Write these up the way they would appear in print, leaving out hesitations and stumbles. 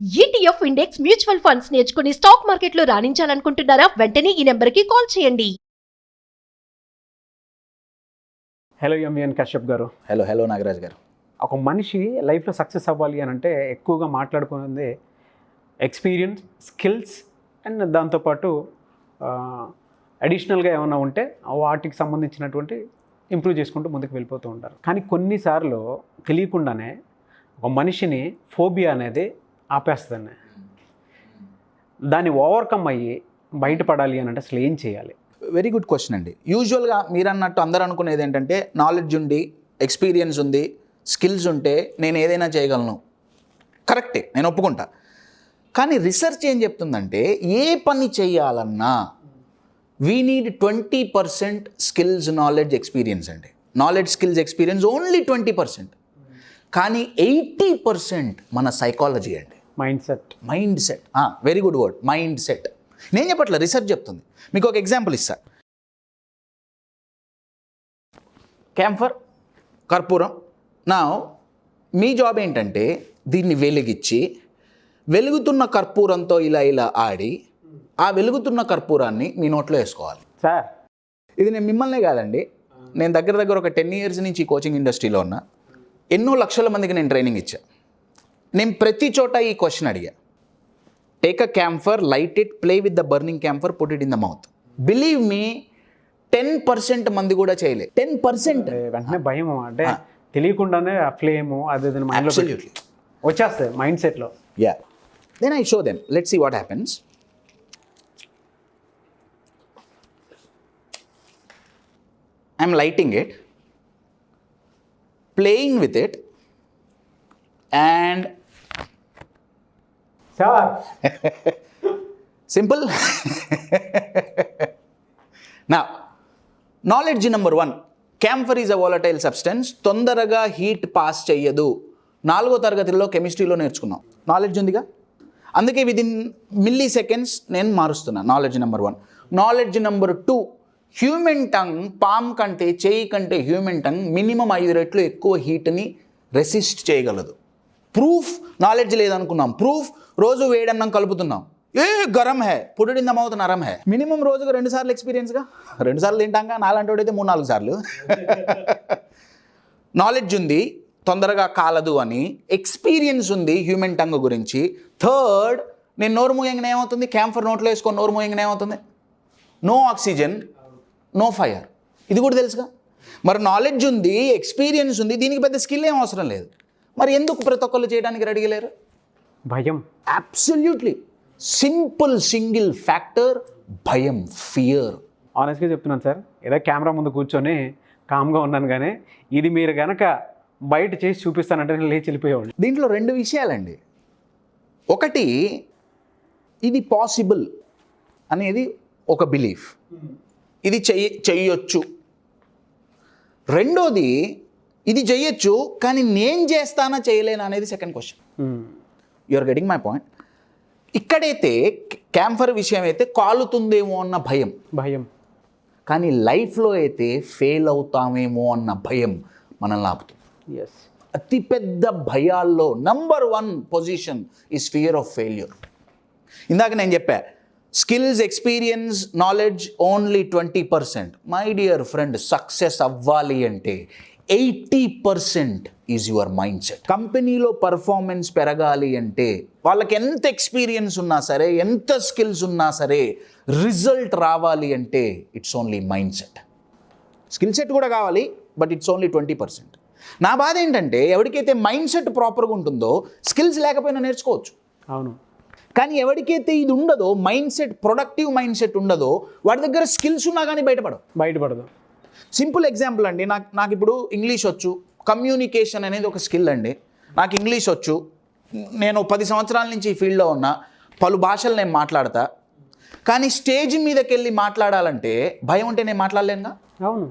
ETF index mutual funds నేర్చుకుని stock మార్కెట్లో రాణించాలనుకుంటున్నారా? వెంటనే ఈ నెంబర్కి కాల్ చేయండి. హలో ఎంవిఎన్ కశ్యప్ గారు. హలో నాగరాజ్ గారు. ఒక మనిషి లైఫ్లో సక్సెస్ అవ్వాలి అని అంటే ఎక్కువగా మాట్లాడుకునేది ఎక్స్పీరియన్స్, స్కిల్స్ అండ్ దాంతోపాటు అడిషనల్గా ఏమైనా ఉంటే వాటికి సంబంధించినటువంటి ఇంప్రూవ్ చేసుకుంటూ ముందుకు వెళ్ళిపోతూ ఉంటారు. కానీ కొన్నిసార్లు తెలియకుండానే ఒక మనిషిని ఫోబియా అనేది ఆపేస్తుందండి. దాన్ని ఓవర్కమ్ అయ్యి బయటపడాలి అని అంటే అసలు ఏం చేయాలి? వెరీ గుడ్ క్వశ్చన్ అండి. యూజువల్గా మీరు అన్నట్టు అందరూ అనుకునేది ఏంటంటే నాలెడ్జ్ ఉండి, ఎక్స్పీరియన్స్ ఉంది, స్కిల్స్ ఉంటే నేను ఏదైనా చేయగలను. కరెక్టే, నేను ఒప్పుకుంటా. కానీ రీసెర్చ్ ఏం చెప్తుందంటే ఏ పని చేయాలన్నా we need 20% skills, knowledge, experience అండి. Knowledge, skills, experience only 20%. కానీ 80% మన సైకాలజీ అండి. Mind set. Very good word, mind set. నేను చెప్పట్లే, రీసెర్చ్ చెప్తుంది. మీకు ఒక ఎగ్జాంపుల్ ఇస్తా. క్యాంఫర్, కర్పూరం. నా మీ జాబ్ ఏంటంటే దీన్ని వెలిగించి వెలుగుతున్న కర్పూరంతో ఇలా ఆడి ఆ వెలుగుతున్న కర్పూరాన్ని మీ నోట్లో వేసుకోవాలి. సార్, ఇది నేను మిమ్మల్నే కాదండి, నేను దగ్గర ఒక 10 years నుంచి కోచింగ్ ఇండస్ట్రీలో ఉన్నా. ఎన్నో లక్షల మందికి నేను ట్రైనింగ్ ఇచ్చా. నేను ప్రతి చోట ఈ క్వశ్చన్ అడిగా. Take a camphor, light it, play with the burning camphor, put it in the mouth. Believe me 10% మంది కూడా చేయలే. 10%. వెంటనే భయం, అంటే తెలియకుండానే ఆ ఫ్లేము అది మైండ్లో వచ్చేస్తాయి మైండ్ సెట్లో. Yeah, then I show them. Let's see what happens. I'm lighting ఇట్, playing with it, and sir simple. Now, knowledge number 1, camphor is a volatile substance. తొందరగా హీట్ పాస్ చెయ్యదు. 4వ తరగతిలో కెమిస్ట్రీలో నేర్చుకున్నాం. నాలెడ్జ్ ఉందిగా, అందుకే విదిన్ మిల్లీ సెకండ్స్ నేను మారుస్తున్నా. Knowledge number 1. Knowledge number 2, human tongue palm కంటే, చేయి కంటే హ్యూమన్ టంగ్ మినిమం 5 రెట్లు ఎక్కువ హీట్ని రెసిస్ట్ చేయగలదు. ప్రూఫ్ నాలెడ్జ్ లేదనుకున్నాం. ప్రూఫ్ రోజు వేడన్నం కలుపుతున్నాం. గరం హే, put it in the mouth, నరం హే. మినిమం రోజుకు 2 సార్లు ఎక్స్పీరియన్స్గా, 2 సార్లు తింటాంగా. నాలంటోడైతే 3-4 సార్లు. నాలెడ్జ్ ఉంది, తొందరగా కాలదు అని. ఎక్స్పీరియన్స్ ఉంది హ్యూమన్ టంగ్ గురించి. థర్డ్, నేను నోరు మూయంగానే ఏమవుతుంది? క్యాంఫర్ నోట్లో వేసుకొని నోరు మూయంగానే ఏమవుతుంది? No oxygen, no fire. ఇది కూడా తెలుసుగా. మరి నాలెడ్జ్ ఉంది, ఎక్స్పీరియన్స్ ఉంది, దీనికి పెద్ద స్కిల్ ఏం అవసరం లేదు. మరి ఎందుకు ప్రతి ఒక్కళ్ళు చేయడానికి రెడీగా లేరు? భయం. అబ్సల్యూట్లీ సింపుల్ సింగిల్ ఫ్యాక్టర్, భయం, ఫియర్. ఆనెస్ట్గా చెప్తున్నాను సార్, ఏదో కెమెరా ముందు కూర్చొని కామ్గా ఉన్నాను, కానీ ఇది మీరు కనుక బయట చేసి చూపిస్తానంటే నేను లేచి వెళ్ళిపోయేవాళ్ళు. దీంట్లో 2 విషయాలండి. ఒకటి, ఇది పాసిబుల్ అనేది ఒక బిలీఫ్, ఇది చెయ్యొచ్చు. రెండోది, ఇది చెయ్యొచ్చు కానీ నేను చేస్తానా చేయలేనా అనేది second question. You are getting my point. ఇక్కడైతే క్యాంఫర్ విషయం అయితే కాలుతుందేమో అన్న భయం, కానీ లైఫ్లో అయితే ఫెయిల్ అవుతామేమో అన్న భయం మనల్ని ఆపుతుంది. ఎస్, అతిపెద్ద భయాల్లో number 1 position is fear of failure. ఇందాక నేను చెప్పా, skills, experience, knowledge only 20%. My dear friend, success అవ్వాలి అంటే 80% ఈజ్ యువర్ మైండ్ సెట్. కంపెనీలో పర్ఫార్మెన్స్ పెరగాలి అంటే వాళ్ళకి ఎంత ఎక్స్పీరియన్స్ ఉన్నా సరే, ఎంత స్కిల్స్ ఉన్నా సరే, రిజల్ట్ రావాలి అంటే it's only mind set. Skill set కూడా కావాలి, బట్ ఇట్స్ ఓన్లీ 20%. నా బాధ ఏంటంటే ఎవరికైతే మైండ్ సెట్ ప్రాపర్గా ఉంటుందో స్కిల్స్ లేకపోయినా నేర్చుకోవచ్చు. అవును. కానీ ఎవరికైతే ఇది ఉండదో, mind set, productive mind set ఉండదో, వాడి దగ్గర స్కిల్స్ ఉన్నా కానీ బయటపడదు. సింపుల్ ఎగ్జాంపుల్ అండి, నాకు ఇప్పుడు ఇంగ్లీష్ వచ్చు. కమ్యూనికేషన్ అనేది ఒక స్కిల్ అండి. నాకు ఇంగ్లీష్ వచ్చు, నేను 10 సంవత్సరాల నుంచి ఈ ఫీల్డ్లో ఉన్నా, పలు భాషలు నేను మాట్లాడతా. కానీ స్టేజ్ మీదకి వెళ్ళి మాట్లాడాలంటే భయం ఉంటే నేను మాట్లాడలేనుగా. అవును.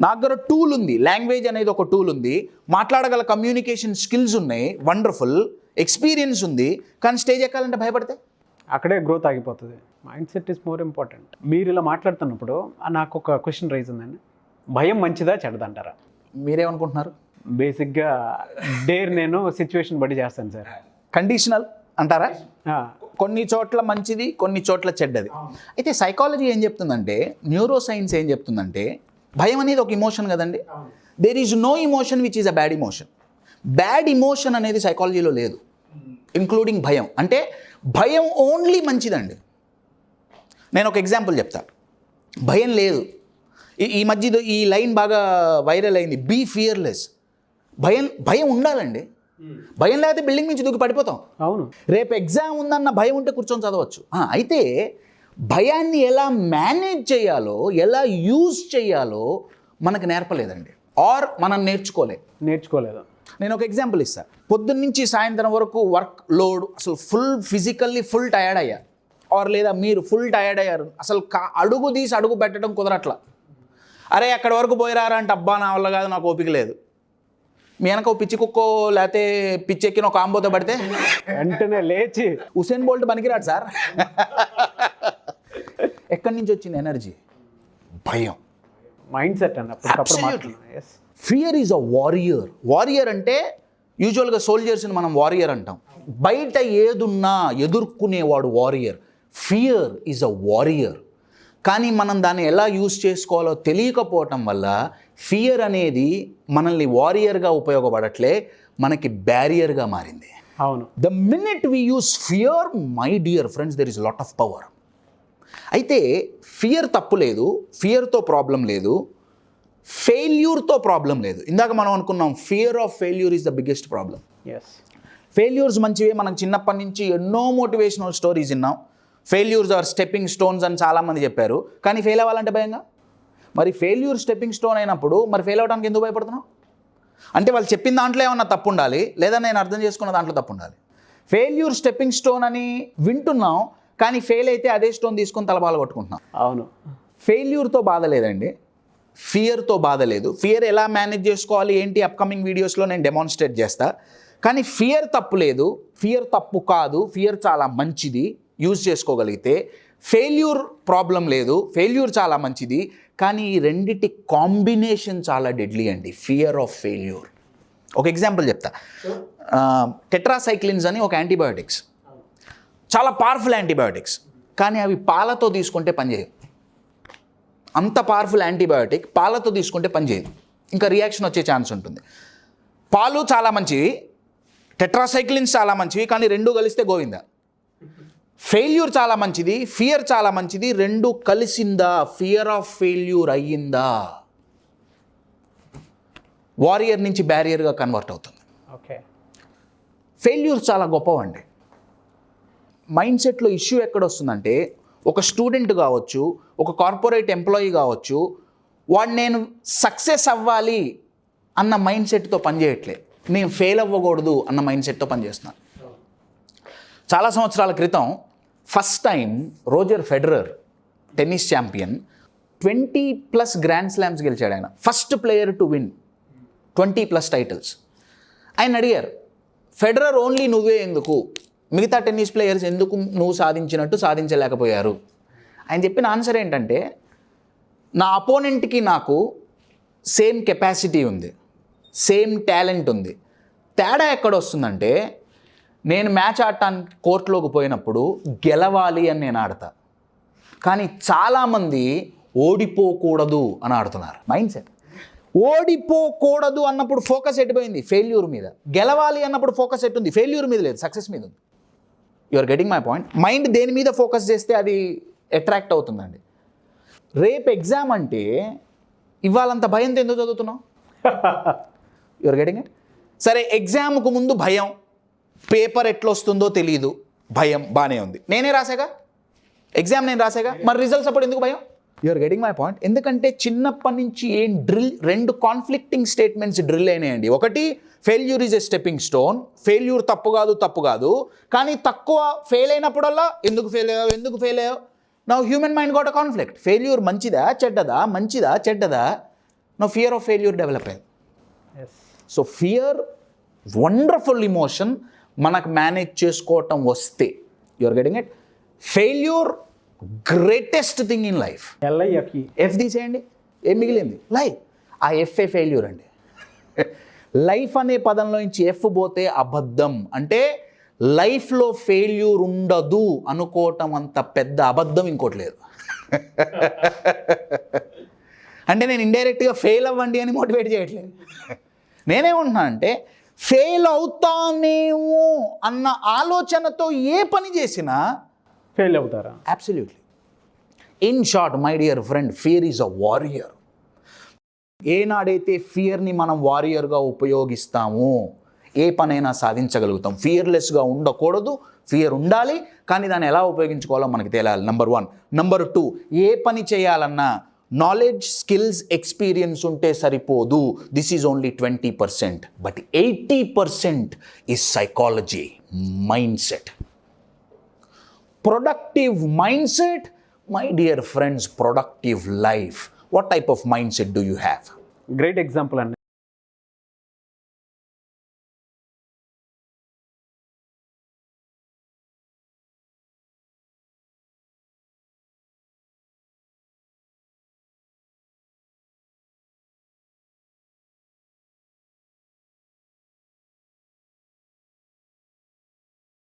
నా దగ్గర టూల్ ఉంది, లాంగ్వేజ్ అనేది ఒక టూల్ ఉంది, మాట్లాడగల కమ్యూనికేషన్ స్కిల్స్ ఉన్నాయి, వండర్ఫుల్, ఎక్స్పీరియన్స్ ఉంది. కానీ స్టేజ్ ఎక్కాలంటే భయపడితే అక్కడే గ్రోత్ ఆగిపోతుంది. Mind set is more important. మీరు ఇలా మాట్లాడుతున్నప్పుడు నాకు ఒక క్వశ్చన్ రైజ్ ఉందండి. భయం మంచిదా చెడ్డదంటారా? మీరేమనుకుంటున్నారు? బేసిక్గా డేర్ నేను సిచ్యువేషన్ బట్టి చేస్తాను సార్. కండిషనల్ అంటారా? ఆ, కొన్ని చోట్ల మంచిది, కొన్ని చోట్ల చెడ్డది. అయితే సైకాలజీ ఏం చెప్తుందంటే, న్యూరో సైన్స్ ఏం చెప్తుందంటే, భయం అనేది ఒక ఇమోషన్ కదండి. There is no emotion which is a bad emotion. Bad emotion అనేది సైకాలజీలో లేదు, ఇంక్లూడింగ్ భయం. అంటే భయం ఓన్లీ మంచిదండి. నేను ఒక ఎగ్జాంపుల్ చెప్తా. భయం లేదు, ఈ మధ్య ఈ లైన్ బాగా వైరల్ అయింది, బీ ఫియర్లెస్. భయం ఉండాలండి. భయం లేకపోతే బిల్డింగ్ నుంచి దూకి పడిపోతాం. అవును. రేపు ఎగ్జామ్ ఉందన్న భయం ఉంటే కూర్చొని చదవచ్చు. అయితే భయాన్ని ఎలా మేనేజ్ చేయాలో, ఎలా యూజ్ చేయాలో మనకు నేర్పలేదండి, ఆర్ మనం నేర్చుకోలేదు. నేను ఒక ఎగ్జాంపుల్ ఇస్తాను. పొద్దున్న నుంచి సాయంత్రం వరకు వర్క్ లోడ్, అసలు ఫిజికల్లీ ఫుల్ టయర్డ్ అయ్యా, ఆర్ లేదా మీరు ఫుల్ టయర్డ్ అయ్యారు, అసలు అడుగు తీసి అడుగు పెట్టడం కుదరట్లా. అరే అక్కడి వరకు పోయిరారా అంటే, అబ్బా నా వల్ల కాదు, నాకు ఓపిక లేదు. మీ వెనక పిచ్చి కుక్కో లేకపోతే పిచ్చెక్కిన ఒక ఆంబోతో పడితే వెంటనే లేచి ఉసేన్ బోల్ట్ పనికిరాడు సార్. ఎక్కడి నుంచి వచ్చింది ఎనర్జీ? భయం, మైండ్ సెట్ అన్న. Fear is a warrior. Warrior అంటే యూజువల్గా సోల్జర్స్ని మనం వారియర్ అంటాం. బయట ఏదున్నా ఎదుర్కొనేవాడు warrior. Fear is a warrior. కానీ మనం దాన్ని ఎలా యూజ్ చేసుకోవాలో తెలియకపోవటం వల్ల ఫియర్ అనేది మనల్ని వారియర్గా ఉపయోగపడట్లే, మనకి బ్యారియర్గా మారింది. అవును. The minute we use fear, my dear friends, there is lot of power. అయితే ఫియర్ తప్పు లేదు, ఫియర్తో ప్రాబ్లం లేదు, ఫెయిల్యూర్తో ప్రాబ్లం లేదు. ఇందాక మనం అనుకున్నాం fear of failure is the biggest problem. Yes. Failures మంచివే. మనకు చిన్నప్పటి నుంచి ఎన్నో మోటివేషనల్ స్టోరీస్ విన్నాం. ఫెయిల్యూర్స్ ఆర్ స్టెప్పింగ్ స్టోన్స్ అని చాలామంది చెప్పారు. కానీ ఫెయిల్ అవ్వాలంటే భయంగా. మరి ఫెయిల్యూర్ స్టెప్పింగ్ స్టోన్ అయినప్పుడు మరి ఫెయిల్ అవ్వడానికి ఎందుకు భయపడుతున్నాం? అంటే వాళ్ళు చెప్పిన దాంట్లో ఏమన్నా తప్పు ఉండాలి, లేదా నేను అర్థం చేసుకున్న దాంట్లో తప్పు ఉండాలి. ఫెయిల్యూర్ స్టెప్పింగ్ స్టోన్ అని వింటున్నాం, కానీ ఫెయిల్ అయితే అదే స్టోన్ తీసుకొని తలబాలు కొట్టుకుంటున్నాం. అవును. ఫెయిల్యూర్తో బాధ లేదండి, ఫియర్తో బాధ లేదు. ఫియర్ ఎలా మేనేజ్ చేసుకోవాలి ఏంటి అప్కమింగ్ వీడియోస్లో నేను డెమాన్స్ట్రేట్ చేస్తా. కానీ ఫియర్ తప్పు లేదు, ఫియర్ తప్పు కాదు, ఫియర్ చాలా మంచిది యూజ్ చేసుకోగలిగితే. ఫెయిల్యూర్ ప్రాబ్లం లేదు, ఫెయిల్యూర్ చాలా మంచిది. కానీ ఈ రెండిటి కాంబినేషన్ చాలా డెడ్లీ అండి, ఫియర్ ఆఫ్ ఫెయిల్యూర్. ఒక ఎగ్జాంపుల్ చెప్తా. టెట్రాసైక్లిన్స్ అని ఒక యాంటీబయాటిక్స్, చాలా పవర్ఫుల్ యాంటీబయాటిక్స్, కానీ అవి పాలతో తీసుకుంటే పనిచేయవు. అంత పవర్ఫుల్ యాంటీబయాటిక్ పాలతో తీసుకుంటే పనిచేయదు, ఇంకా రియాక్షన్ వచ్చే ఛాన్స్ ఉంటుంది. పాలు చాలా మంచివి, టెట్రాసైక్లిన్స్ చాలా మంచివి, కానీ రెండు కలిస్తే గోవిందా. ఫెయిల్యూర్ చాలా మంచిది, ఫియర్ చాలా మంచిది, రెండు కలిసిందా ఫియర్ ఆఫ్ ఫెయిల్యూర్ అయ్యిందా, వారియర్ నుంచి బ్యారియర్గా కన్వర్ట్ అవుతుంది. ఓకే. ఫెయిల్యూర్ చాలా గొప్పవండి. మైండ్ సెట్లో ఇష్యూ ఎక్కడ వస్తుందంటే, ఒక స్టూడెంట్ కావచ్చు, ఒక కార్పొరేట్ ఎంప్లాయీ కావచ్చు, వాడు నేను సక్సెస్ అవ్వాలి అన్న మైండ్ సెట్తో పనిచేయట్లే, నేను ఫెయిల్ అవ్వకూడదు అన్న మైండ్ సెట్తో పనిచేస్తున్నాను. చాలా సంవత్సరాల క్రితం first time Roger Federer, tennis champion, 20+ grand slams గెలిచాడు ఆయన. First player to win 20+ titles. ఆయన అడిగారు, ఫెడరర్ ఓన్లీ నువ్వే ఎందుకు, మిగతా టెన్నిస్ ప్లేయర్స్ ఎందుకు నువ్వు సాధించినట్టు సాధించలేకపోయారు? ఆయన చెప్పిన ఆన్సర్ ఏంటంటే, నా అపోనెంట్కి నాకు సేమ్ కెపాసిటీ ఉంది, సేమ్ టాలెంట్ ఉంది. తేడా ఎక్కడ వస్తుందంటే, నేను మ్యాచ్ ఆడటానికి కోర్టులోకి పోయినప్పుడు గెలవాలి అని నేను ఆడతా, కానీ చాలామంది ఓడిపోకూడదు అని ఆడుతున్నారు. Mind set. ఓడిపోకూడదు అన్నప్పుడు ఫోకస్ ఎట్టిపోయింది, ఫెయిల్యూర్ మీద. గెలవాలి అన్నప్పుడు ఫోకస్ ఎట్టుంది, ఫెయిల్యూర్ మీద లేదు, సక్సెస్ మీద ఉంది. You are getting my point. Mind దేని మీద ఫోకస్ చేస్తే అది అట్రాక్ట్ అవుతుందండి. రేపు ఎగ్జామ్ అంటే ఇవాళంత భయంతో ఎందుకు చదువుతున్నావు? You are getting it. సరే, ఎగ్జామ్కు ముందు భయం, పేపర్ ఎట్లా వస్తుందో తెలియదు, భయం, బాగానే ఉంది. నేనే రాసాగా ఎగ్జామ్, నేను రాసాగా, మరి రిజల్ట్స్ అప్పుడు ఎందుకు భయం? You are getting my point. ఎందుకంటే చిన్నప్పటి నుంచి ఏం డ్రిల్, రెండు కాన్ఫ్లిక్టింగ్ స్టేట్మెంట్స్ డ్రిల్ అయినాయండి. ఒకటి, failure is a stepping stone, failure తప్పు కాదు, కానీ తక్కువ ఫెయిల్ అయినప్పుడల్లా ఎందుకు ఫెయిల్ అయ్యావు. Now human mind got a conflict. Failure మంచిదా చెడ్డదా. Now fear of failure develop అయ్యింది. సో ఫియర్ వండర్ఫుల్ ఇమోషన్, మనకు మేనేజ్ చేసుకోవటం వస్తే. You are getting it. Failure greatest thing in life. F తీసేయండి, ఏం మిగిలింది? లైఫ్. ఆ ఎఫ్ఏ ఫెయిల్యూర్ అండి. లైఫ్ అనే పదంలో నుంచి ఎఫ్ పోతే అబద్ధం. అంటే లైఫ్లో ఫెయిల్యూర్ ఉండదు అనుకోవటం అంత పెద్ద అబద్ధం ఇంకోటి లేదు. అంటే నేను ఇండైరెక్ట్గా ఫెయిల్ అవ్వండి అని మోటివేట్ చేయట్లేదు. నేనేమంటున్నా అంటే ఫెయిల్ అవుతానేమో అన్న ఆలోచనతో ఏ పని చేసినా ఫెయిల్ అవుతారా? Absolutely. In short my dear friend, fear is a warrior. ఏనాడైతే ఫియర్ని మనం వారియర్గా ఉపయోగిస్తామో ఏ పనైనా సాధించగలుగుతాం. ఫియర్లెస్గా ఉండకూడదు, ఫియర్ ఉండాలి, కానీ దాన్ని ఎలా ఉపయోగించుకోవాలో మనకి తెలియాలి. నెంబర్ 1. నెంబర్ 2, ఏ పని చేయాలన్నా నాలెడ్జ్, స్కిల్స్, ఎక్స్పీరియన్స్ ఉంటే సరిపోదు. This is only 20%, but 80% is psychology, mind set. Productive mind set, my dear friends, productive life. What type of mindset do you have? Great example అండి.